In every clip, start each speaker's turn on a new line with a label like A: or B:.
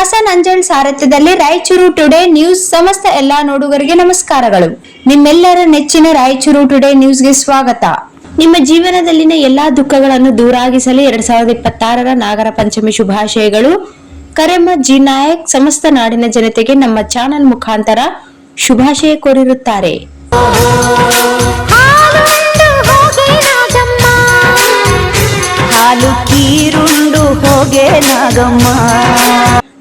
A: Hasan ಅಂಜಲ್ ಸಾರಥ್ಯದಲ್ಲಿ Raichur today news ಸಮಸ್ತ ಎಲ್ಲಾ ನೋಡುಗರಿಗೆ ನಮಸ್ಕಾರಗಳು. ನಿಮ್ಮೆಲ್ಲರ ನೆಚ್ಚಿನ ರಾಯಚೂರು ಟುಡೇ ನ್ಯೂಸ್ಗೆ ಸ್ವಾಗತ. ನಿಮ್ಮ ಜೀವನದಲ್ಲಿನ ಎಲ್ಲಾ ದುಃಖಗಳನ್ನು ದೂರಾಗಿಸಲು 2026ರ ನಾಗರ ಪಂಚಮಿ ಶುಭಾಶಯಗಳು. ಕರೆಮ್ಮ ಜಿ ನಾಯಕ್ ಸಮಸ್ತ ನಾಡಿನ ಜನತೆಗೆ ನಮ್ಮ ಚಾನೆಲ್ ಮುಖಾಂತರ ಶುಭಾಶಯ ಕೋರಿರುತ್ತಾರೆ. ಹಾಲು ಕೀರುಂಡು ಹೋಗೆ ನಾಗಮ್ಮ.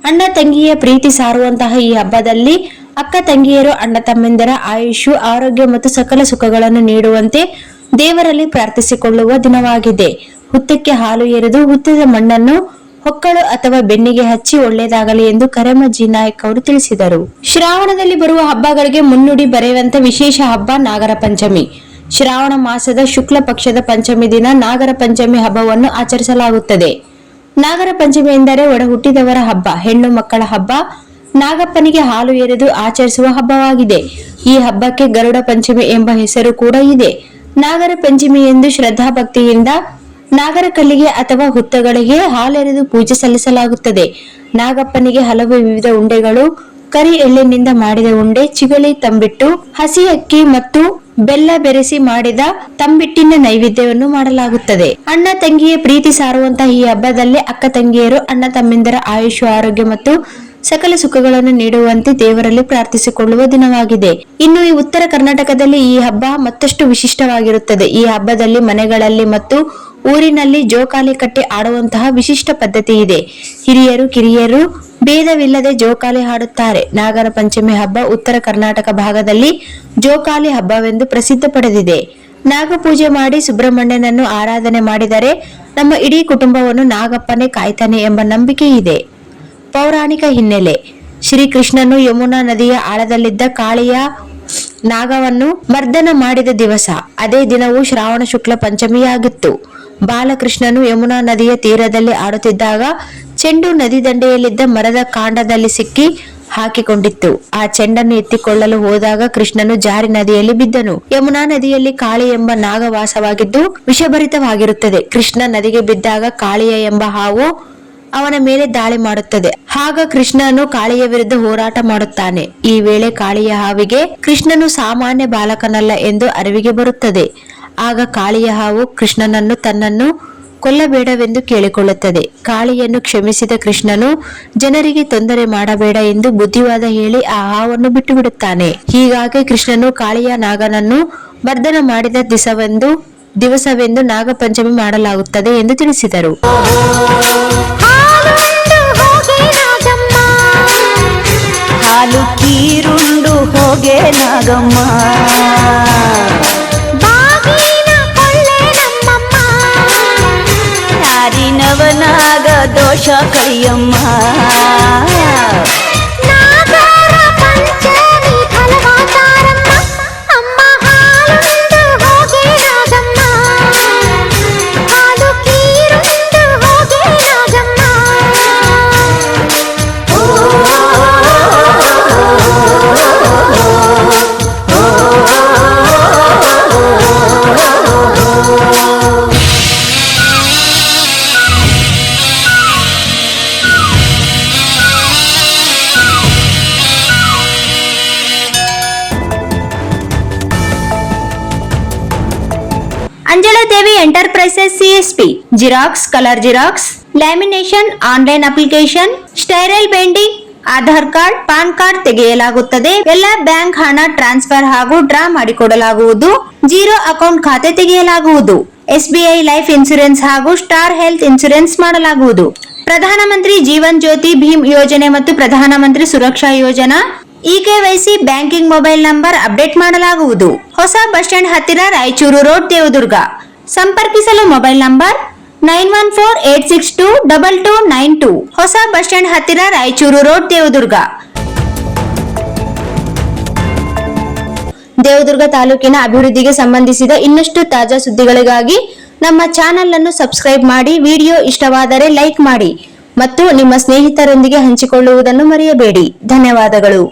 A: ಅಣ್ಣ ತಂಗಿಯ ಪ್ರೀತಿ ಸಾರುವಂತಹ ಈ ಹಬ್ಬದಲ್ಲಿ ಅಕ್ಕ ತಂಗಿಯರು ಅಣ್ಣ ತಮ್ಮೆಂದರ ಆಯುಷು ಆರೋಗ್ಯ ಮತ್ತು ಸಕಲ ಸುಖಗಳನ್ನು ನೀಡುವಂತೆ ದೇವರಲ್ಲಿ ಪ್ರಾರ್ಥಿಸಿಕೊಳ್ಳುವ ದಿನವಾಗಿದೆ. ಹುತ್ತಕ್ಕೆ ಹಾಲು ಎರೆದು ಹುತ್ತದ ಮಣ್ಣನ್ನು ಹೊಕ್ಕಳು ಅಥವಾ ಬೆನ್ನಿಗೆ ಹಚ್ಚಿ ಒಳ್ಳೆಯದಾಗಲಿ ಎಂದು ಕರೆಮ್ಮ ಜಿ ನಾಯಕ್ ಅವರು ತಿಳಿಸಿದರು. ಶ್ರಾವಣದಲ್ಲಿ ಬರುವ ಹಬ್ಬಗಳಿಗೆ ಮುನ್ನುಡಿ ಬರೆಯುವಂತ ವಿಶೇಷ ಹಬ್ಬ ನಾಗರ ಪಂಚಮಿ. ಶ್ರಾವಣ ಮಾಸದ ಶುಕ್ಲ ಪಕ್ಷದ ಪಂಚಮಿ ದಿನ ನಾಗರ ಪಂಚಮಿ ಹಬ್ಬವನ್ನು ಆಚರಿಸಲಾಗುತ್ತದೆ. ನಾಗರ ಪಂಚಮಿ ಎಂದರೆ ಒಡ ಹುಟ್ಟಿದವರ ಹಬ್ಬ, ಹೆಣ್ಣು ಮಕ್ಕಳ ಹಬ್ಬ. ನಾಗಪ್ಪನಿಗೆ ಹಾಲು ಎರೆದು ಆಚರಿಸುವ ಹಬ್ಬವಾಗಿದೆ. ಈ ಹಬ್ಬಕ್ಕೆ ಗರುಡ ಪಂಚಮಿ ಎಂಬ ಹೆಸರು ಕೂಡ ಇದೆ. ನಾಗರ ಪಂಚಮಿ ಎಂದು ಶ್ರದ್ಧಾ ಭಕ್ತಿಯಿಂದ ನಾಗರ ಕಲ್ಲಿಗೆ ಅಥವಾ ಹುತ್ತಗಳಿಗೆ ಹಾಲೆರೆದು ಪೂಜೆ ಸಲ್ಲಿಸಲಾಗುತ್ತದೆ. ನಾಗಪ್ಪನಿಗೆ ಹಲವು ವಿವಿಧ ಉಂಡೆಗಳು, ಕರಿ ಎಳ್ಳಿನಿಂದ ಮಾಡಿದ ಉಂಡೆ, ಚಿಗಳಿ ತಂಬಿಟ್ಟು, ಹಸಿ ಅಕ್ಕಿ ಮತ್ತು ಬೆಲ್ಲ ಬೆರೆಸಿ ಮಾಡಿದ ತಂಬಿಟ್ಟಿನ ನೈವೇದ್ಯವನ್ನು ಮಾಡಲಾಗುತ್ತದೆ. ಅಣ್ಣ ತಂಗಿಯ ಪ್ರೀತಿ ಸಾರುವಂತಹ ಈ ಹಬ್ಬದಲ್ಲಿ ಅಕ್ಕ ತಂಗಿಯರು ಅಣ್ಣ ತಮ್ಮಿಂದರ ಆಯುಷು ಆರೋಗ್ಯ ಮತ್ತು ಸಕಲ ಸುಖಗಳನ್ನು ನೀಡುವಂತೆ ದೇವರಲ್ಲಿ ಪ್ರಾರ್ಥಿಸಿಕೊಳ್ಳುವ ದಿನವಾಗಿದೆ. ಇನ್ನು ಈ ಉತ್ತರ ಕರ್ನಾಟಕದಲ್ಲಿ ಈ ಹಬ್ಬ ಮತ್ತಷ್ಟು ವಿಶಿಷ್ಟವಾಗಿರುತ್ತದೆ. ಈ ಹಬ್ಬದಲ್ಲಿ ಮನೆಗಳಲ್ಲಿ ಮತ್ತು ಊರಿನಲ್ಲಿ ಜೋಕಾಲಿ ಕಟ್ಟಿ ಆಡುವಂತಹ ವಿಶಿಷ್ಟ ಪದ್ಧತಿ ಇದೆ. ಹಿರಿಯರು ಕಿರಿಯರು ಭೇದವಿಲ್ಲದೆ ಜೋಕಾಲಿ ಹಾಡುತ್ತಾರೆ. ನಾಗರ ಪಂಚಮಿ ಹಬ್ಬ ಉತ್ತರ ಕರ್ನಾಟಕ ಭಾಗದಲ್ಲಿ ಜೋಕಾಲಿ ಹಬ್ಬವೆಂದು ಪ್ರಸಿದ್ಧ ಪಡೆದಿದೆ. ನಾಗಪೂಜೆ ಮಾಡಿ ಸುಬ್ರಹ್ಮಣ್ಯನನ್ನು ಆರಾಧನೆ ಮಾಡಿದರೆ ನಮ್ಮ ಇಡೀ ಕುಟುಂಬವನ್ನು ನಾಗಪ್ಪನೇ ಕಾಯ್ತಾನೆ ಎಂಬ ನಂಬಿಕೆ ಇದೆ. ಪೌರಾಣಿಕ ಹಿನ್ನೆಲೆ: ಶ್ರೀಕೃಷ್ಣನು ಯಮುನಾ ನದಿಯ ಆಳದಲ್ಲಿದ್ದ ಕಾಳಿಯ ನಾಗವನ್ನು ಮರ್ದನ ಮಾಡಿದ ದಿವಸ. ಅದೇ ದಿನವೂ ಶ್ರಾವಣ ಶುಕ್ಲ ಪಂಚಮಿಯಾಗಿತ್ತು. ಬಾಲಕೃಷ್ಣನು ಯಮುನಾ ನದಿಯ ತೀರದಲ್ಲಿ ಆಡುತ್ತಿದ್ದಾಗ ಚೆಂಡು ನದಿ ದಂಡೆಯಲ್ಲಿದ್ದ ಮರದ ಕಾಂಡದಲ್ಲಿ ಸಿಕ್ಕಿ ಹಾಕಿಕೊಂಡಿತ್ತು. ಆ ಚೆಂಡನ್ನು ಎತ್ತಿಕೊಳ್ಳಲು ಹೋದಾಗ ಕೃಷ್ಣನು ಜಾರಿ ನದಿಯಲ್ಲಿ ಬಿದ್ದನು. ಯಮುನಾ ನದಿಯಲ್ಲಿ ಕಾಳಿ ಎಂಬ ನಾಗ ವಾಸವಾಗಿದ್ದು ವಿಷಭರಿತವಾಗಿರುತ್ತದೆ. ಕೃಷ್ಣ ನದಿಗೆ ಬಿದ್ದಾಗ ಕಾಳಿಯ ಎಂಬ ಹಾವು ಅವನ ಮೇಲೆ ದಾಳಿ ಮಾಡುತ್ತದೆ. ಆಗ ಕೃಷ್ಣನು ಕಾಳಿಯ ವಿರುದ್ಧ ಹೋರಾಟ ಮಾಡುತ್ತಾನೆ. ಈ ವೇಳೆ ಕಾಳಿಯ ಹಾವಿಗೆ ಕೃಷ್ಣನು ಸಾಮಾನ್ಯ ಬಾಲಕನಲ್ಲ ಎಂದು ಅರಿವಿಗೆ ಬರುತ್ತದೆ. ಆಗ ಕಾಳಿಯ ಹಾವು ಕೃಷ್ಣನನ್ನು ತನ್ನನ್ನು ಕೊಲ್ಲಬೇಡವೆಂದು ಕೇಳಿಕೊಳ್ಳುತ್ತದೆ. ಕಾಳಿಯನ್ನು ಕ್ಷಮಿಸಿದ ಕೃಷ್ಣನು ಜನರಿಗೆ ತೊಂದರೆ ಮಾಡಬೇಡ ಎಂದು ಬುದ್ಧಿವಾದ ಹೇಳಿ ಆ ಹಾವನ್ನು ಬಿಟ್ಟು ಬಿಡುತ್ತಾನೆ. ಹೀಗಾಗಿ ಕೃಷ್ಣನು ಕಾಳಿಯ ನಾಗನನ್ನು ಮರ್ದನ ಮಾಡಿದ ದಿವಸವೆಂದು ನಾಗಪಂಚಮಿ ಮಾಡಲಾಗುತ್ತದೆ ಎಂದು ತಿಳಿಸಿದರು. ಹಾಲು ಕೀರುಂಡು ಹೋಗೆ ನಾಗಮ್ಮ. ಯಾರಿನವನಾಗ ದೋಷ ಕಳಿಯಮ್ಮ. Anjaladevi enterprises CSP xerox, colour xerox, lamination, online application, spiral binding, Aadhaar card, PAN card ತೆಗೆಯಲಾಗುತ್ತದೆ. ಎಲ್ಲ ಬ್ಯಾಂಕ್ ಹಣ ಟ್ರಾನ್ಸ್ಫರ್ ಹಾಗೂ ಡ್ರಾ ಮಾಡಿಕೊಡಲಾಗುವುದು. ಜೀರೋ ಅಕೌಂಟ್ ಖಾತೆ ತೆಗೆಯಲಾಗುವುದು. ಎಸ್ಬಿಐ ಲೈಫ್ ಇನ್ಸೂರೆನ್ಸ್ ಹಾಗೂ ಸ್ಟಾರ್ ಹೆಲ್ತ್ ಇನ್ಸೂರೆನ್ಸ್ ಮಾಡಲಾಗುವುದು. ಪ್ರಧಾನಮಂತ್ರಿ ಜೀವನ್ ಜ್ಯೋತಿ ಭೀಮ್ ಯೋಜನೆ ಮತ್ತು ಪ್ರಧಾನಮಂತ್ರಿ ಸುರಕ್ಷಾ ಯೋಜನಾ eKYC banking mobile number update ಮಾಡಲಾಗುವುದು. ಹೊಸ ಬಸ್ ಸ್ಟ್ಯಾಂಡ್ ಹತ್ತಿರ ರಾಯಚೂರು ರೋಡ್, ದೇವದುರ್ಗ. ಸಂಪರ್ಕಿಸಲು ಮೊಬೈಲ್ ನಂಬರ್ 9148622292. ಹೊಸ ಬಸ್ ಸ್ಟ್ಯಾಂಡ್ ಹತ್ತಿರ ರಾಯಚೂರು ರೋಡ್, ದೇವದುರ್ಗ. ದೇವದುರ್ಗ ತಾಲೂಕಿನ ಅಭಿವೃದ್ಧಿಗೆ ಸಂಬಂಧಿಸಿದ ಇನ್ನಷ್ಟು ತಾಜಾ ಸುದ್ದಿಗಳಿಗಾಗಿ ನಮ್ಮ ಚಾನೆಲ್ ಅನ್ನು ಸಬ್ಸ್ಕ್ರೈಬ್ ಮಾಡಿ. ವಿಡಿಯೋ ಇಷ್ಟವಾದರೆ ಲೈಕ್ ಮಾಡಿ ಮತ್ತು ನಿಮ್ಮ ಸ್ನೇಹಿತರೊಂದಿಗೆ ಹಂಚಿಕೊಳ್ಳುವುದನ್ನು ಮರೆಯಬೇಡಿ. ಧನ್ಯವಾದಗಳು.